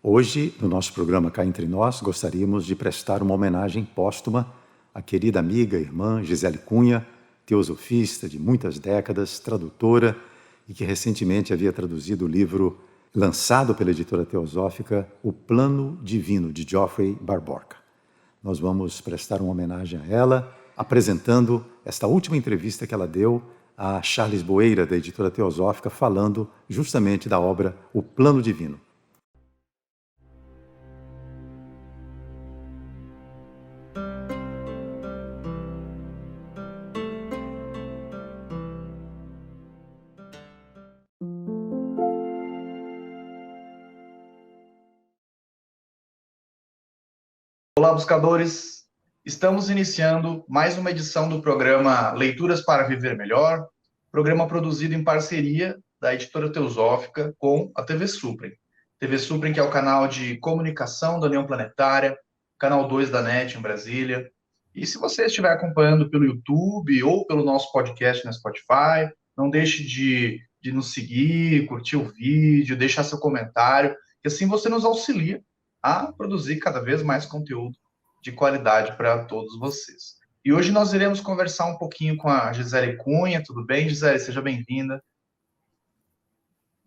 Hoje, no nosso programa Cá Entre Nós, gostaríamos de prestar uma homenagem póstuma à querida amiga e irmã Gisele Cunha, teosofista de muitas décadas, tradutora e que recentemente havia traduzido o livro lançado pela editora teosófica O Plano Divino, de Geoffrey Barboca. Nós vamos prestar uma homenagem a ela, apresentando esta última entrevista que ela deu a Charles Boeira, da editora teosófica, falando justamente da obra O Plano Divino. Olá, buscadores! Estamos iniciando mais uma edição do programa Leituras para Viver Melhor, programa produzido em parceria da editora teosófica com a TV Suprem. TV Suprem, que é o canal de comunicação da União Planetária, canal 2 da NET em Brasília. E se você estiver acompanhando pelo YouTube ou pelo nosso podcast na Spotify, não deixe de nos seguir, curtir o vídeo, deixar seu comentário, que assim você nos auxilia a produzir cada vez mais conteúdo de qualidade para todos vocês. E hoje nós iremos conversar um pouquinho com a Gisele Cunha. Tudo bem, Gisele? Seja bem-vinda.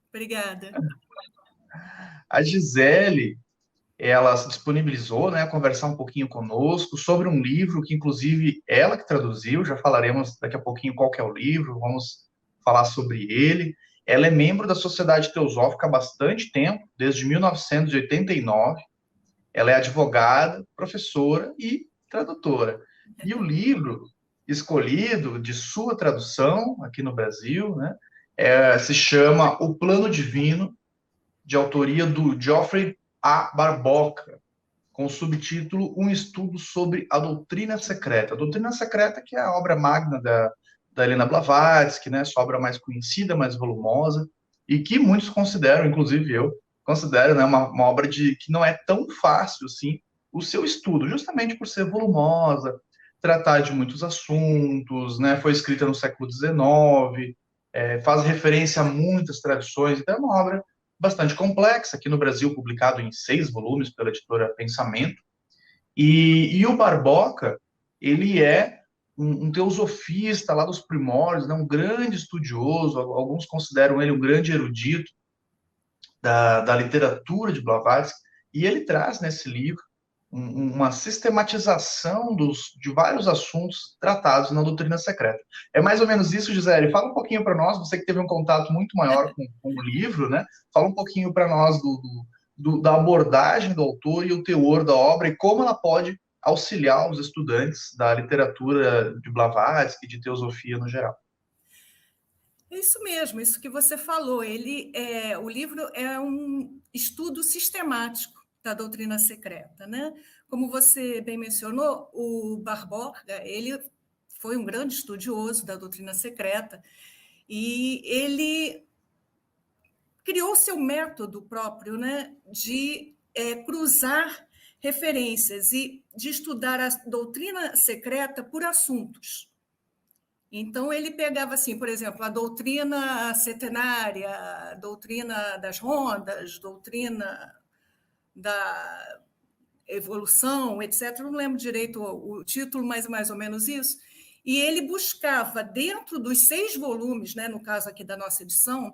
Obrigada. A Gisele, ela se disponibilizou, né, a conversar um pouquinho conosco sobre um livro que, inclusive, ela que traduziu. Já falaremos daqui a pouquinho qual que é o livro, vamos falar sobre ele. Ela é membro da Sociedade Teosófica há bastante tempo, desde 1989. Ela é advogada, professora e tradutora. E o livro escolhido de sua tradução aqui no Brasil, né, se chama O Plano Divino, de autoria do Geoffrey A. Barboca, com o subtítulo Um Estudo sobre a Doutrina Secreta. A Doutrina Secreta, que é a obra magna da Helena Blavatsky, né, sua obra mais conhecida, mais volumosa, e que muitos consideram, inclusive eu, considero, né, uma obra que não é tão fácil assim o seu estudo, justamente por ser volumosa, tratar de muitos assuntos, né, foi escrita no século XIX, faz referência a muitas tradições, então é uma obra bastante complexa, aqui no Brasil publicado em 6 volumes pela editora Pensamento. E o Barboca, ele é um teosofista lá dos primórdios, né, um grande estudioso, alguns consideram ele um grande erudito da literatura de Blavatsky, e ele traz nesse livro uma sistematização de vários assuntos tratados na doutrina secreta. É mais ou menos isso, Gisele. Fala um pouquinho para nós, você que teve um contato muito maior com o livro, né? Fala um pouquinho para nós da abordagem do autor e o teor da obra e como ela pode auxiliar os estudantes da literatura de Blavatsky, de teosofia no geral. É isso mesmo, isso que você falou. O livro é um estudo sistemático da doutrina secreta, né? Como você bem mencionou, o Barboca, ele foi um grande estudioso da doutrina secreta e ele criou seu método próprio, né, de cruzar referências e de estudar a doutrina secreta por assuntos. Então, ele pegava, assim, por exemplo, a doutrina setenária, a doutrina das rondas, doutrina da evolução, etc. Não lembro direito o título, mas mais ou menos isso. E ele buscava, dentro dos 6 volumes, né, no caso aqui da nossa edição,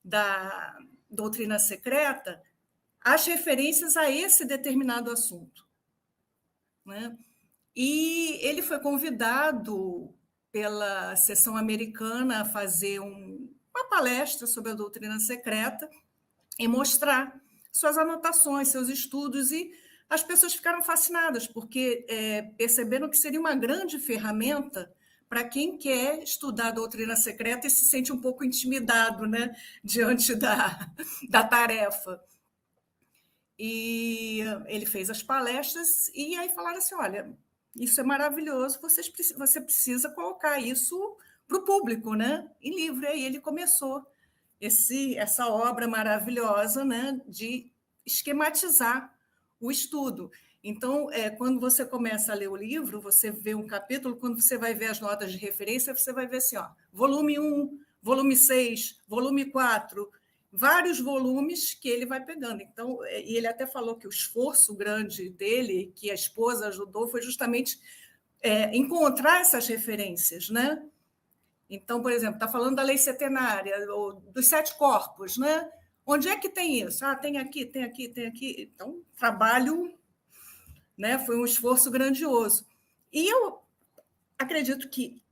da doutrina secreta, as referências a esse determinado assunto, né? E ele foi convidado pela seção americana a fazer uma palestra sobre a doutrina secreta e mostrar suas anotações, seus estudos, e as pessoas ficaram fascinadas, porque perceberam que seria uma grande ferramenta para quem quer estudar a doutrina secreta e se sente um pouco intimidado, né, diante da tarefa. E ele fez as palestras e aí falaram assim, olha, isso é maravilhoso, você precisa colocar isso para o público, né, em livro. E aí ele começou essa obra maravilhosa, né, de esquematizar o estudo. Então, quando você começa a ler o livro, você vê um capítulo, quando você vai ver as notas de referência, você vai ver assim, ó, volume 1, volume 6, volume 4, vários volumes que ele vai pegando. Então, e ele até falou que o esforço grande dele, que a esposa ajudou, foi justamente encontrar essas referências, né? Então, por exemplo, está falando da lei setenária, ou dos 7 corpos, né? Onde é que tem isso? Ah, tem aqui, tem aqui, tem aqui. Então, trabalho, né? Foi um esforço grandioso. E eu acredito que,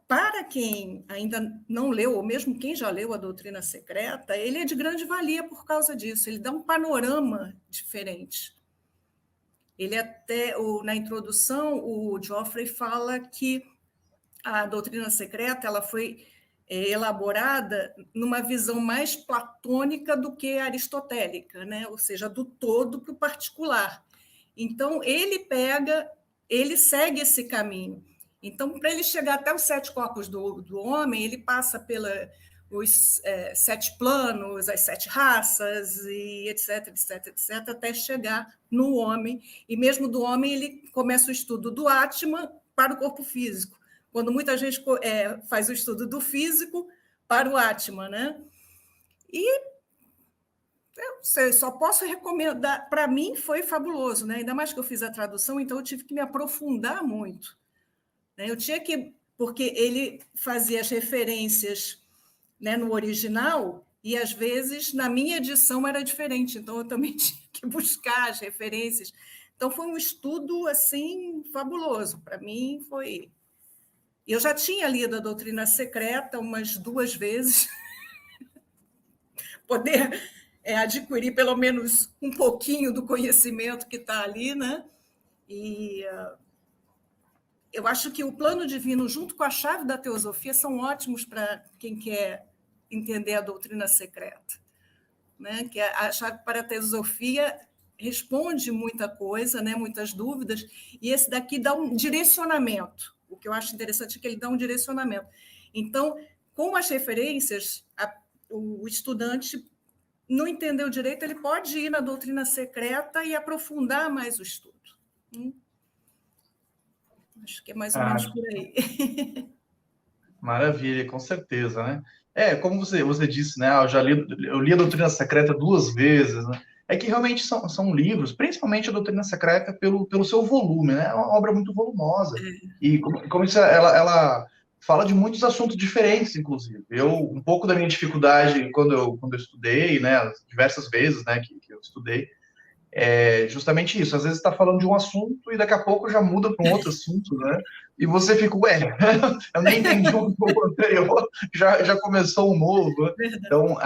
para quem ainda não leu, ou mesmo quem já leu a Doutrina Secreta, ele é de grande valia por causa disso. Ele dá um panorama diferente. Ele até, na introdução, o Geoffrey fala que a doutrina secreta ela foi elaborada numa visão mais platônica do que aristotélica, né? Ou seja, do todo para o particular. Então, ele segue esse caminho. Então, para ele chegar até os 7 corpos do homem, ele passa pelos 7 planos, as 7 raças, e etc, etc, etc, até chegar no homem. E mesmo do homem, ele começa o estudo do Atman para o corpo físico, quando muita gente faz o estudo do físico para o Atman, né? E eu sei, só posso recomendar. Para mim, foi fabuloso, né? Ainda mais que eu fiz a tradução, então eu tive que me aprofundar muito. Eu tinha que... Porque ele fazia as referências, né, no original, e, às vezes, na minha edição era diferente, então eu também tinha que buscar as referências. Então, foi um estudo, assim, fabuloso. Para mim, foi... Eu já tinha lido a Doutrina Secreta umas 2 vezes, poder adquirir pelo menos um pouquinho do conhecimento que está ali, né? E eu acho que o plano divino, junto com a chave da teosofia, são ótimos para quem quer entender a Doutrina Secreta, né? Que a chave para a teosofia responde muita coisa, né? Muitas dúvidas, e esse daqui dá um direcionamento. O que eu acho interessante é que ele dá um direcionamento. Então, com as referências, o estudante não entendeu direito, ele pode ir na Doutrina Secreta e aprofundar mais o estudo. Acho que é mais ou menos por aí. Maravilha, com certeza, né? Como você disse, né? Eu li a Doutrina Secreta 2 vezes, né? É que realmente são livros, principalmente a Doutrina Secreta, pelo seu volume, né? É uma obra muito volumosa. E como isso, ela fala de muitos assuntos diferentes, inclusive. Um pouco da minha dificuldade quando eu estudei, né? As diversas vezes, né, que eu estudei, justamente isso. Às vezes está falando de um assunto e daqui a pouco já muda para um outro assunto, né? E você fica, eu nem entendi o anterior, já começou um novo. Então,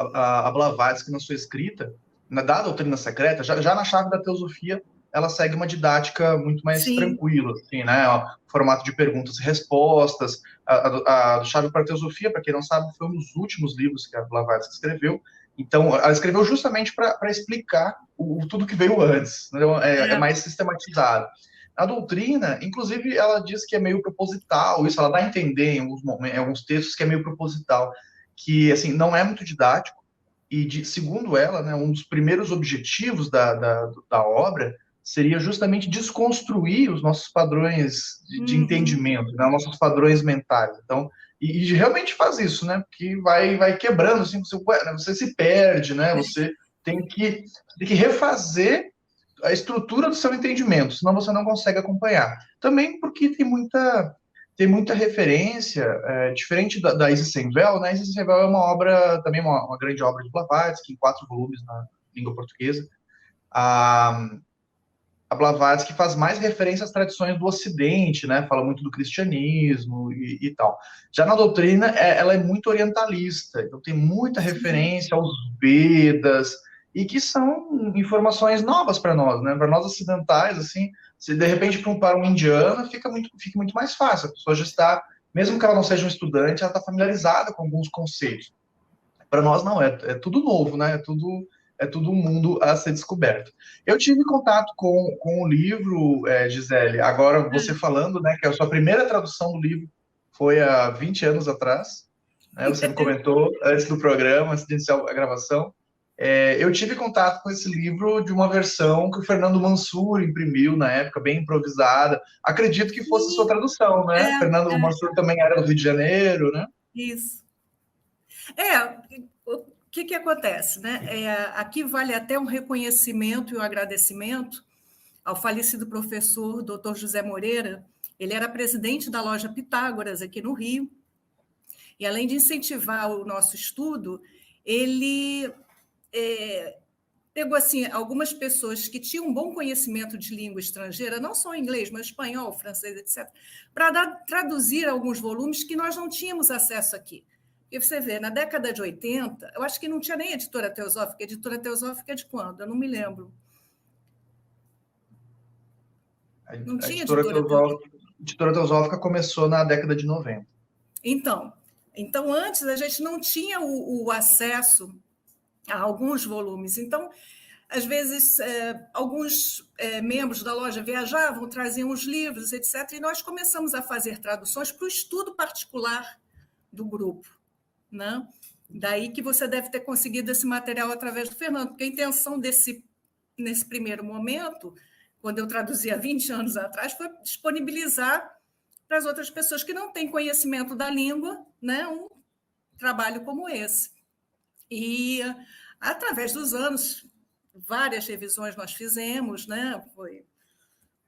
a Blavatsky, na sua escrita, da Doutrina Secreta, já na chave da teosofia, ela segue uma didática muito mais tranquila, assim, né? O formato de perguntas e respostas. A chave para a teosofia, para quem não sabe, foi um dos últimos livros que a Blavatsky escreveu. Então, ela escreveu justamente para explicar tudo que veio antes. Então, é mais sistematizado. A doutrina, inclusive, ela diz que é meio proposital, isso ela dá a entender em alguns textos que é meio proposital, que, assim, não é muito didático, e, segundo ela, né, um dos primeiros objetivos da obra seria justamente desconstruir os nossos padrões de entendimento, né, nossos padrões mentais. Então, e realmente faz isso, né, porque vai quebrando, assim, você se perde, né, você tem que refazer a estrutura do seu entendimento, senão você não consegue acompanhar. Também porque tem muita referência, diferente da Isis Sem Véu, né? Isis Sem Véu é uma obra, também uma grande obra de Blavatsky, em 4 volumes na língua portuguesa. A Blavatsky faz mais referência às tradições do Ocidente, né? Fala muito do cristianismo e tal. Já na doutrina, ela é muito orientalista, então tem muita referência aos Vedas, e que são informações novas para nós, né? Para nós ocidentais, assim, se de repente para um indiano fica muito mais fácil. A pessoa já está, mesmo que ela não seja um estudante, ela está familiarizada com alguns conceitos. Para nós não, é tudo novo, né? É tudo um mundo a ser descoberto. Eu tive contato com o livro, Gisele, agora você falando, né, que a sua primeira tradução do livro foi há 20 anos atrás. né? Você me comentou antes do programa, antes de iniciar a gravação. Eu tive contato com esse livro de uma versão que o Fernando Mansur imprimiu na época, bem improvisada. Acredito que fosse sua tradução, né? Fernando Mansur também era do Rio de Janeiro, né? Isso. O que acontece, né? Aqui vale até um reconhecimento e um agradecimento ao falecido professor Dr. José Moreira. Ele era presidente da loja Pitágoras aqui no Rio, e além de incentivar o nosso estudo, ele pegou assim, algumas pessoas que tinham um bom conhecimento de língua estrangeira, não só inglês, mas espanhol, francês, etc., para traduzir alguns volumes que nós não tínhamos acesso aqui. E você vê, na década de 80, eu acho que não tinha nem editora teosófica. Editora teosófica é de quando? Eu não me lembro. Não tinha editora teosófica começou na década de 90. Então antes a gente não tinha o acesso a alguns volumes. Então, às vezes, alguns membros da loja viajavam, traziam os livros, etc., e nós começamos a fazer traduções para o estudo particular do grupo, né? Daí que você deve ter conseguido esse material através do Fernando, porque a intenção nesse primeiro momento, quando eu traduzia 20 anos atrás, foi disponibilizar para as outras pessoas que não têm conhecimento da língua, né, um trabalho como esse. E, através dos anos, várias revisões nós fizemos, né? Foi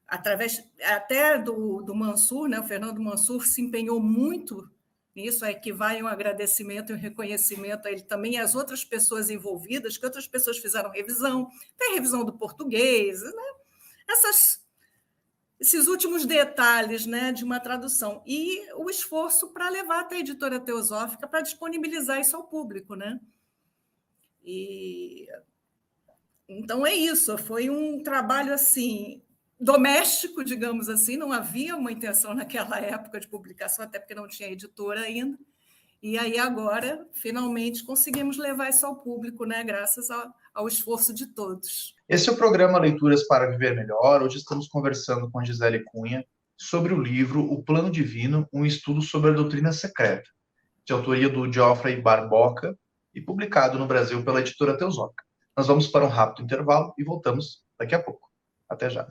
através até do Mansur, né? O Fernando Mansur se empenhou muito nisso, é que vai um agradecimento e um reconhecimento a ele também e às outras pessoas envolvidas, que outras pessoas fizeram revisão, tem revisão do português, né? Esses últimos detalhes, né, de uma tradução. E o esforço para levar até a editora teosófica para disponibilizar isso ao público, né? Então é isso, foi um trabalho assim doméstico, digamos assim, não havia uma intenção naquela época de publicação, até porque não tinha editora ainda. E aí agora, finalmente, conseguimos levar isso ao público, né? Graças ao esforço de todos. Esse é o programa Leituras para Viver Melhor. Hoje estamos conversando com a Gisele Cunha sobre o livro O Plano Divino, um estudo sobre a doutrina secreta, de autoria do Geoffrey Barboca e publicado no Brasil pela editora Teosófica. Nós vamos para um rápido intervalo e voltamos daqui a pouco. Até já.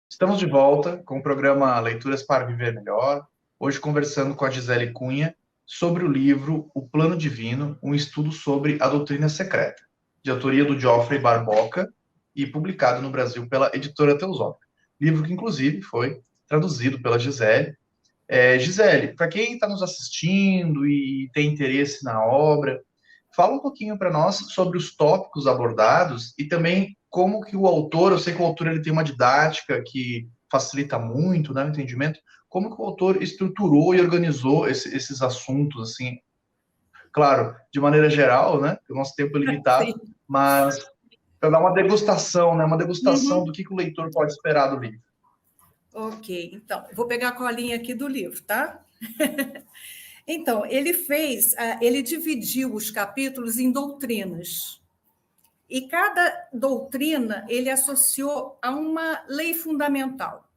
Estamos de volta com o programa Leituras para Viver Melhor, hoje conversando com a Gisele Cunha sobre o livro O Plano Divino, um estudo sobre a doutrina secreta, de autoria do Geoffrey Barboca e publicado no Brasil pela editora Teosófica. Livro que, inclusive, foi traduzido pela Gisele. Gisele, para quem está nos assistindo e tem interesse na obra, fala um pouquinho para nós sobre os tópicos abordados e também como que o autor, eu sei que o autor ele tem uma didática que facilita muito, né, o entendimento, como que o autor estruturou e organizou esses assuntos, assim, claro, de maneira geral, né, o nosso tempo é limitado, sim, mas para dar uma degustação, né, do que o leitor pode esperar do livro. Ok, então, vou pegar a colinha aqui do livro, tá? Então, ele dividiu os capítulos em doutrinas. E cada doutrina ele associou a uma lei fundamental.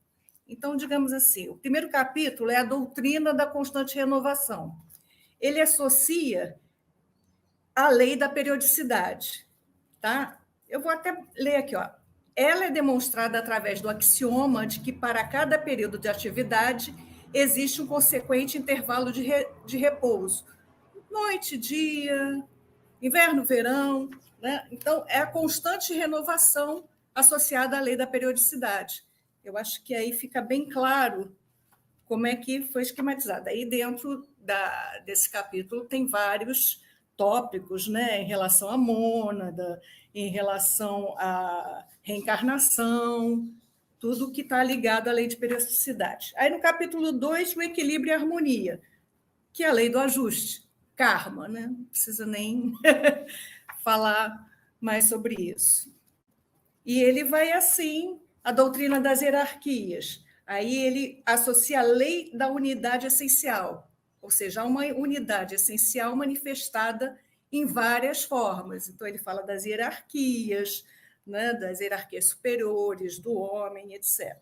Então, digamos assim, o primeiro capítulo é a doutrina da constante renovação. Ele associa a lei da periodicidade, tá? Eu vou até ler aqui, ó. Ela é demonstrada através do axioma de que para cada período de atividade existe um consequente intervalo de repouso. Noite, dia, inverno, verão, né? Então, é a constante renovação associada à lei da periodicidade. Eu acho que aí fica bem claro como é que foi esquematizado. Aí, dentro desse capítulo, tem vários tópicos, né, em relação à mônada, em relação à reencarnação, tudo que está ligado à lei de periodicidade. Aí, no capítulo 2, o equilíbrio e a harmonia, que é a lei do ajuste, karma, né? Não precisa nem falar mais sobre isso. E ele vai assim, a doutrina das hierarquias. Aí ele associa a lei da unidade essencial, ou seja, uma unidade essencial manifestada em várias formas. Então, ele fala das hierarquias, né, das hierarquias superiores, do homem, etc.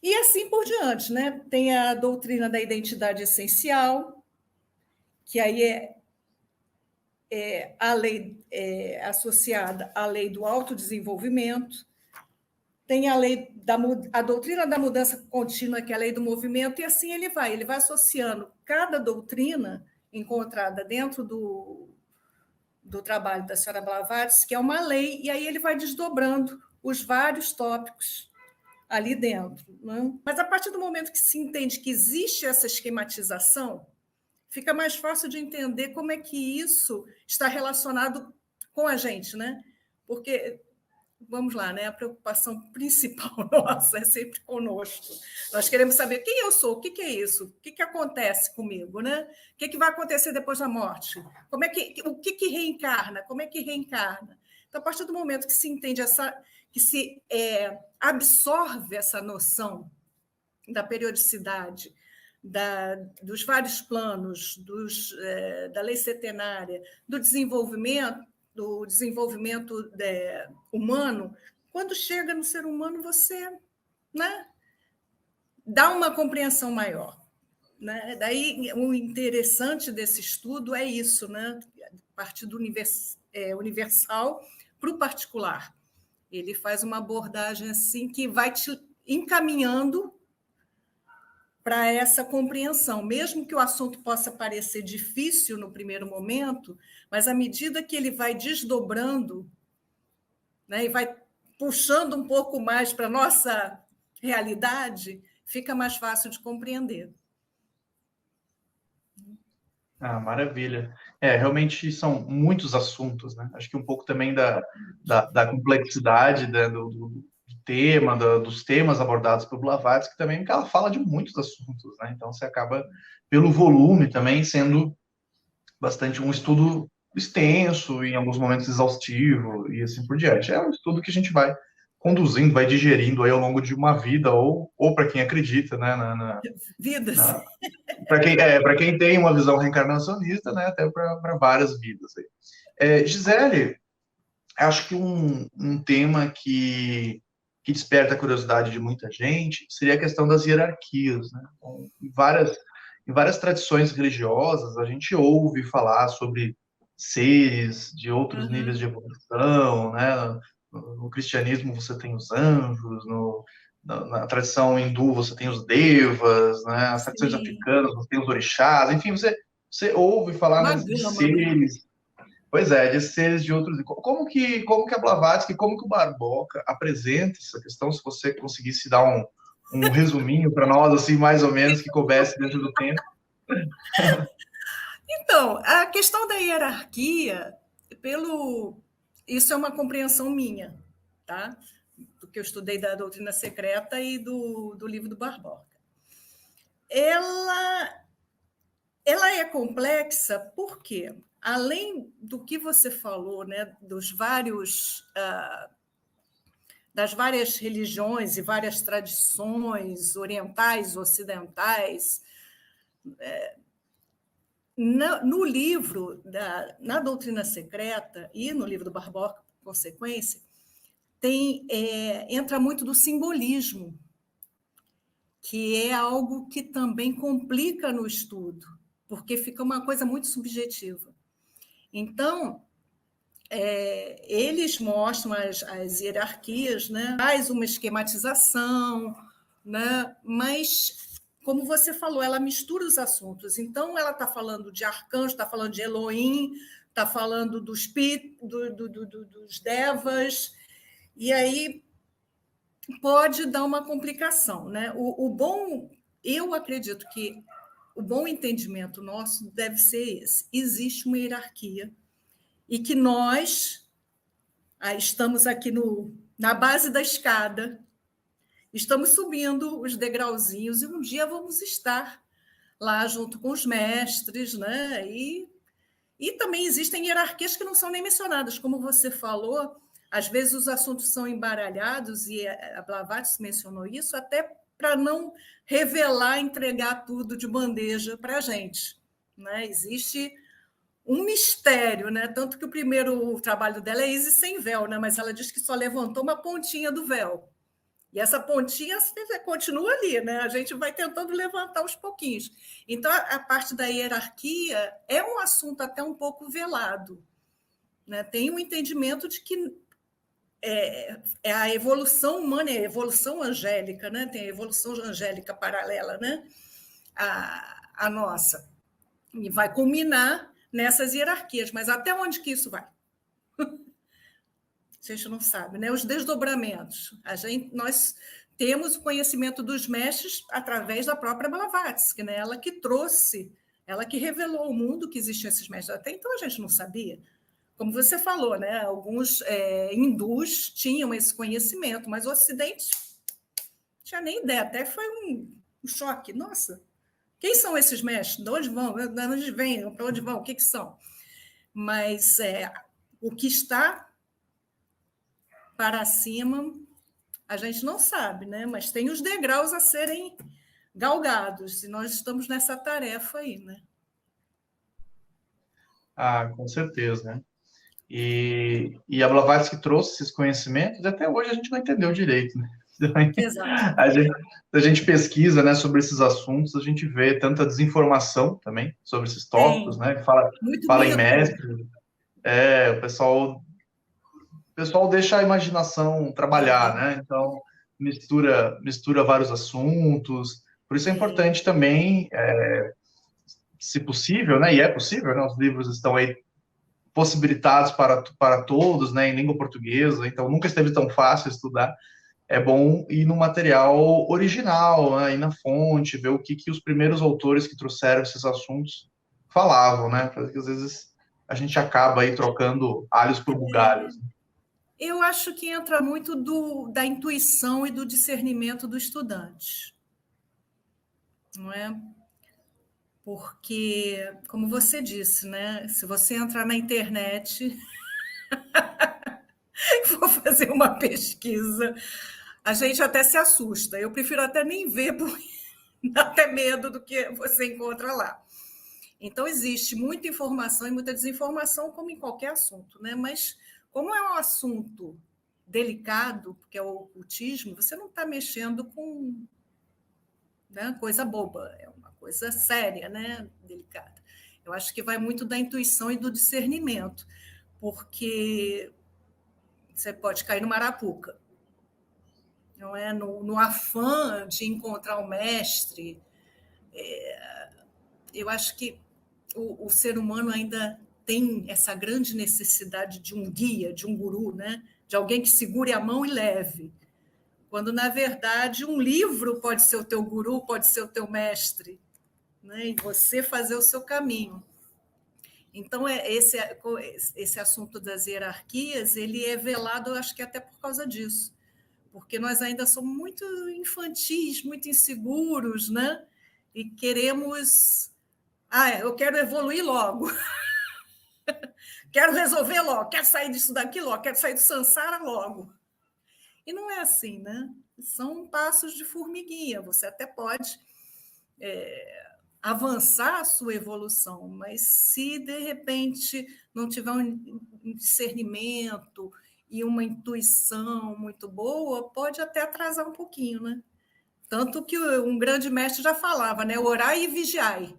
E assim por diante, né? Tem a doutrina da identidade essencial, que aí a lei associada à lei do autodesenvolvimento, tem a doutrina da mudança contínua, que é a lei do movimento, e assim ele vai associando cada doutrina encontrada dentro do trabalho da senhora Blavatsky, que é uma lei, e aí ele vai desdobrando os vários tópicos ali dentro. Né? Mas a partir do momento que se entende que existe essa esquematização, fica mais fácil de entender como é que isso está relacionado com a gente, né? Porque, vamos lá, né? A preocupação principal nossa é sempre conosco. Nós queremos saber quem eu sou, o que é isso, o que acontece comigo, né? O que vai acontecer depois da morte? O que reencarna? Como é que reencarna? Então, a partir do momento que se entende que se absorve essa noção da periodicidade, dos vários planos, da lei setenária, do desenvolvimento humano, quando chega no ser humano, você, né, dá uma compreensão maior. Né? Daí, o interessante desse estudo é isso, né? Partir do universal para o particular. Ele faz uma abordagem assim que vai te encaminhando para essa compreensão, mesmo que o assunto possa parecer difícil no primeiro momento, mas à medida que ele vai desdobrando, né, e vai puxando um pouco mais para a nossa realidade, fica mais fácil de compreender. Ah, maravilha. Realmente são muitos assuntos, né? Acho que um pouco também da complexidade do tema, dos temas abordados pelo Blavatsky também, porque ela fala de muitos assuntos, né? Então, você acaba, pelo volume também, sendo bastante um estudo extenso, em alguns momentos exaustivo, e assim por diante. É um estudo que a gente vai conduzindo, vai digerindo aí ao longo de uma vida, ou para quem acredita, né? Vidas. Para quem tem uma visão reencarnacionista, né? Até para várias vidas. Aí. Gisele, acho que um tema que desperta a curiosidade de muita gente seria a questão das hierarquias, né? Então, em várias tradições religiosas, a gente ouve falar sobre seres de outros níveis de evolução, né? No cristianismo você tem os anjos, na tradição hindu você tem os devas, né? As tradições africanas você tem os orixás, enfim, você ouve falar nesses seres. Né? Pois é, de seres de outros. Como que a Blavatsky, como que o Barboca apresenta essa questão? Se você conseguisse dar um resuminho para nós, assim, mais ou menos, que coubesse dentro do tempo. Então, a questão da hierarquia, isso é uma compreensão minha, tá? Do que eu estudei da doutrina secreta e do livro do Barboca. Ela é complexa porque, além do que você falou, né, das várias religiões e várias tradições orientais, ocidentais, no livro, na doutrina secreta e no livro do Barboca, por consequência, entra muito do simbolismo, que é algo que também complica no estudo, porque fica uma coisa muito subjetiva. Então, eles mostram as hierarquias, né? Faz uma esquematização, né? Mas, como você falou, ela mistura os assuntos. Então, ela está falando de arcanjo, está falando de Elohim, está falando dos devas, e aí pode dar uma complicação, né? Eu acredito que o bom entendimento nosso deve ser esse. Existe uma hierarquia e que nós estamos aqui na base da escada, estamos subindo os degrauzinhos e um dia vamos estar lá junto com os mestres, né? E E também existem hierarquias que não são nem mencionadas, como você falou, às vezes os assuntos são embaralhados, e a Blavatsky mencionou isso, até para não revelar, entregar tudo de bandeja para a gente. Né? Existe um mistério, né? Tanto que o primeiro trabalho dela é Isis sem véu, né? Mas ela diz que só levantou uma pontinha do véu. E essa pontinha continua ali, né? A gente vai tentando levantar aos pouquinhos. Então, a parte da hierarquia é um assunto até um pouco velado. Né? Tem um entendimento de que é a evolução humana, é a evolução angélica, né? Tem a evolução angélica paralela, né? A nossa. E vai culminar nessas hierarquias. Mas até onde que isso vai? A gente não sabe, né? Os desdobramentos. Nós temos o conhecimento dos mestres através da própria Blavatsky, né? Ela que trouxe, ela que revelou ao mundo que existiam esses mestres. Até então a gente não sabia. Como você falou, né? Alguns hindus tinham esse conhecimento, mas o Ocidente não tinha nem ideia. Até foi um choque. Nossa, quem são esses mestres? De onde vão? De onde vêm? Para onde vão? O que são? Mas o que está para cima, a gente não sabe, né? Mas tem os degraus a serem galgados, e nós estamos nessa tarefa aí, né? Com certeza, né? E a Blavatsky trouxe esses conhecimentos, e até hoje a gente não entendeu direito, né? Exato. A gente pesquisa, né, sobre esses assuntos, a gente vê tanta desinformação também sobre esses tópicos, né? Muito Fala em mito. mestre, o pessoal deixa a imaginação trabalhar, né? Então, mistura vários assuntos. Por isso é importante também, se possível, né? E é possível, né? Os livros estão aí possibilitados para todos, né? Em língua portuguesa, então nunca esteve tão fácil estudar. É bom ir no material original, né? Ir na fonte, ver o que os primeiros autores que trouxeram esses assuntos falavam, né? Porque às vezes a gente acaba aí trocando alhos por bugalhos. Eu acho que entra muito da intuição e do discernimento do estudante, não é? Porque, como você disse, né? Se você entrar na internet e for fazer uma pesquisa, a gente até se assusta. Eu prefiro até nem ver, porque dá até medo do que você encontra lá. Então, existe muita informação e muita desinformação, como em qualquer assunto, né? Mas, como é um assunto delicado, porque é o ocultismo, você não está mexendo com, né, coisa boba, é uma coisa séria, né? Delicada. Eu acho que vai muito da intuição e do discernimento, porque você pode cair no Marapuca, não é? No afã de encontrar o mestre. Eu acho que o ser humano ainda tem essa grande necessidade de um guia, de um guru, né? De alguém que segure a mão e leve. Quando, na verdade, um livro pode ser o teu guru, pode ser o teu mestre, né? E você fazer o seu caminho. Então, esse assunto das hierarquias, ele é velado, eu acho que até por causa disso, porque nós ainda somos muito infantis, muito inseguros, né? E queremos... eu quero evoluir logo. Quero resolver logo, quero sair disso daqui logo, quero sair do samsara logo. E não é assim, né? São passos de formiguinha. Você até pode avançar a sua evolução, mas se de repente não tiver um discernimento e uma intuição muito boa, pode até atrasar um pouquinho, né? Tanto que um grande mestre já falava, né? Orai e vigiai.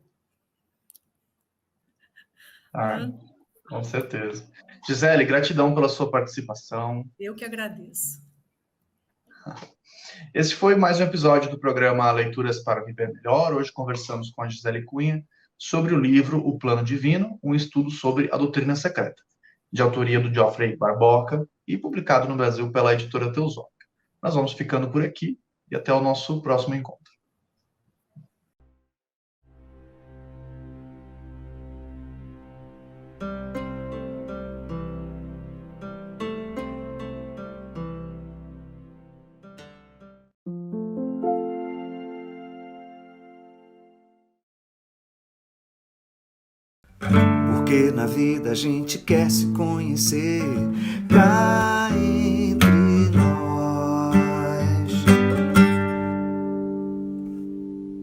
Com certeza. Gisele, gratidão pela sua participação. Eu que agradeço. Esse foi mais um episódio do programa Leituras para Viver Melhor. Hoje conversamos com a Gisele Cunha sobre o livro O Plano Divino, um estudo sobre a doutrina secreta, de autoria do Geoffrey Barboca e publicado no Brasil pela editora Teosófica. Nós vamos ficando por aqui e até o nosso próximo encontro. Porque na vida a gente quer se conhecer pra